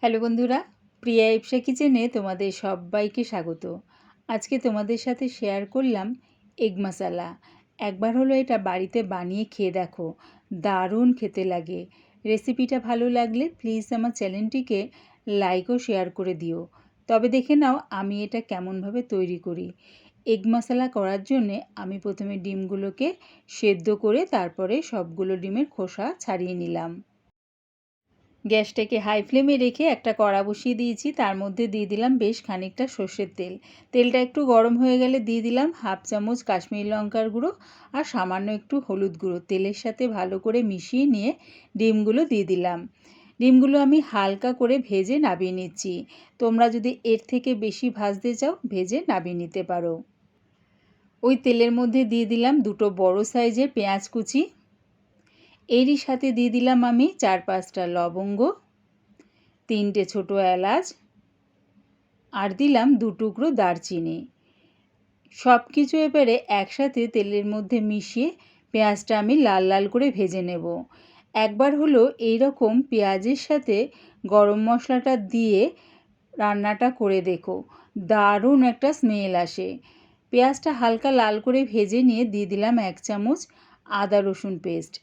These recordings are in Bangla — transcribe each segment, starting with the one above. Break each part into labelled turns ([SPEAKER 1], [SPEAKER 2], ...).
[SPEAKER 1] হ্যালো বন্ধুরা, প্রিয়া ইপসা কিচেনে তোমাদের সবাইকে স্বাগত। আজকে তোমাদের সাথে শেয়ার করলাম এগ মশালা। একবার হলো এটা বাড়িতে বানিয়ে খেয়ে দেখো, দারুণ খেতে লাগে। রেসিপিটা ভালো লাগলে প্লিজ আমার চ্যানেলটিকে লাইক ও শেয়ার করে দিও। তবে দেখে নাও আমি এটা কেমনভাবে তৈরি করি। এগ মশালা করার জন্যে আমি প্রথমে ডিমগুলোকে সেদ্ধ করে তারপরে সবগুলো ডিমের খোসা ছাড়িয়ে নিলাম। গ্যাসটাকে হাই ফ্লেমে রেখে একটা কড়া বসিয়ে দিয়েছি, তার মধ্যে দিয়ে দিলাম বেশ খানিকটা সর্ষের তেল। তেলটা একটু গরম হয়ে গেলে দিয়ে দিলাম হাফ চামচ কাশ্মীরি লঙ্কার গুঁড়ো আর সামান্য একটু হলুদ গুঁড়ো। তেলের সাথে ভালো করে মিশিয়ে নিয়ে ডিমগুলো দিয়ে দিলাম। ডিমগুলো আমি হালকা করে ভেজে নামিয়ে নিচ্ছি। তোমরা যদি এর থেকে বেশি ভাজতে চাও ভেজে নামিয়ে নিতে পারো। ওই তেলের মধ্যে দিয়ে দিলাম দুটো বড় সাইজের পেঁয়াজ কুচি। এরই সাথে দিয়ে দিলাম আমি 4-5টা লবঙ্গ, 3টে ছোটো এলাচ আর দিলাম 2 টুকরো দারচিনি। সব কিছু এবারে একসাথে তেলের মধ্যে মিশিয়ে পেঁয়াজটা আমি লাল লাল করে ভেজে নেব। একবার হলো এই রকম পেঁয়াজের সাথে গরম মশলাটা দিয়ে রান্নাটা করে দেখো, দারুণ একটা স্মেল আসে। পেঁয়াজটা হালকা লাল করে ভেজে নিয়ে দিয়ে দিলাম 1 চামচ আদা রসুন পেস্ট।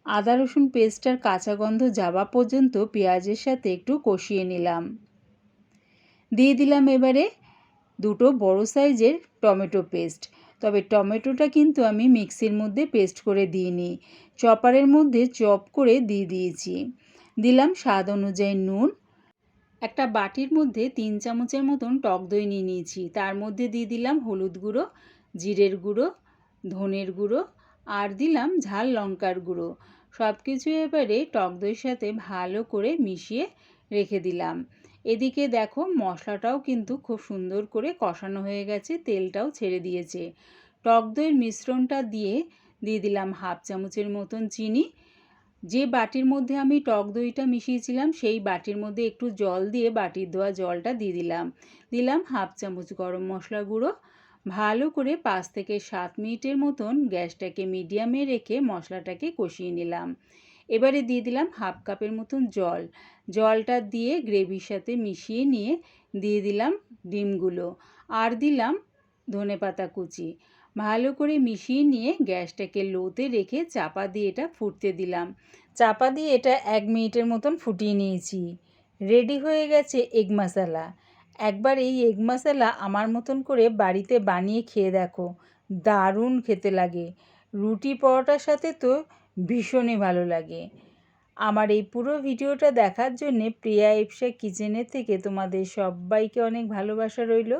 [SPEAKER 1] আদা রসুন পেস্টটার কাঁচা গন্ধ যাওয়া পর্যন্ত পেঁয়াজের সাথে একটু কষিয়ে নিলাম। দিয়ে দিলাম এবারে দুটো বড় সাইজের টমেটো পেস্ট। তবে টমেটোটা কিন্তু আমি মিক্সির মধ্যে পেস্ট করে দিইনি, চপারের মধ্যে চপ করে দিয়ে দিয়েছি। দিলাম স্বাদ অনুযায়ী নুন। একটা বাটির মধ্যে 3 চামচের মতন টক দই নিয়ে নিয়েছি, তার মধ্যে দিয়ে দিলাম হলুদ গুঁড়ো, জিরের গুঁড়ো, ধনের গুঁড়ো আর দিলাম ঝাল লঙ্কার গুঁড়ো। সব কিছু এবারে টক দইয়ের সাথে ভালো করে মিশিয়ে রেখে দিলাম। এদিকে দেখো মশলাটাও কিন্তু খুব সুন্দর করে কষানো হয়ে গেছে, তেলটাও ছেড়ে দিয়েছে। টক দইয়ের মিশ্রণটা দিয়ে দিলাম হাফ চামচের মতন চিনি। যে বাটির মধ্যে আমি টক দইটা মিশিয়েছিলাম সেই বাটির মধ্যে একটু জল দিয়ে বাটির ধোয়া জলটা দিয়ে দিলাম হাফ চামচ গরম মশলা গুঁড়ো। ভালো করে 5 থেকে 7 মিনিটের মতন গ্যাসটাকে মিডিয়ামে রেখে মশলাটাকে কষিয়ে নিলাম। এবারে দিয়ে দিলাম হাফ কাপের মতন জল। জলটা দিয়ে গ্রেভির সাথে মিশিয়ে নিয়ে দিয়ে দিলাম ডিমগুলো আর দিলাম ধনেপাতা কুচি। ভালো করে মিশিয়ে নিয়ে গ্যাসটাকে লোতে রেখে চাপা দিয়ে এটা ফুটতে দিলাম। চাপা দিয়ে এটা 1 মিনিটের মতন ফুটিয়ে নিয়েছি। রেডি হয়ে গেছে এগ মশালা। একবার এই এগ মশালা আমার মতন করে বাড়িতে বানিয়ে খেয়ে দেখো, দারুণ খেতে লাগে। রুটি পরোটার সাথে তো ভীষণই ভালো লাগে। আমার এই পুরো ভিডিওটা দেখার জন্যে প্রিয়া ইপসা কিচেনের থেকে তোমাদের সবাইকে অনেক ভালোবাসা রইল।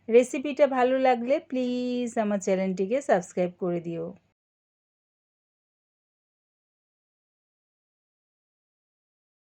[SPEAKER 1] রেসিপিটা ভালো লাগলে প্লিজ আমার চ্যানেলটিকে সাবস্ক্রাইব করে দিও।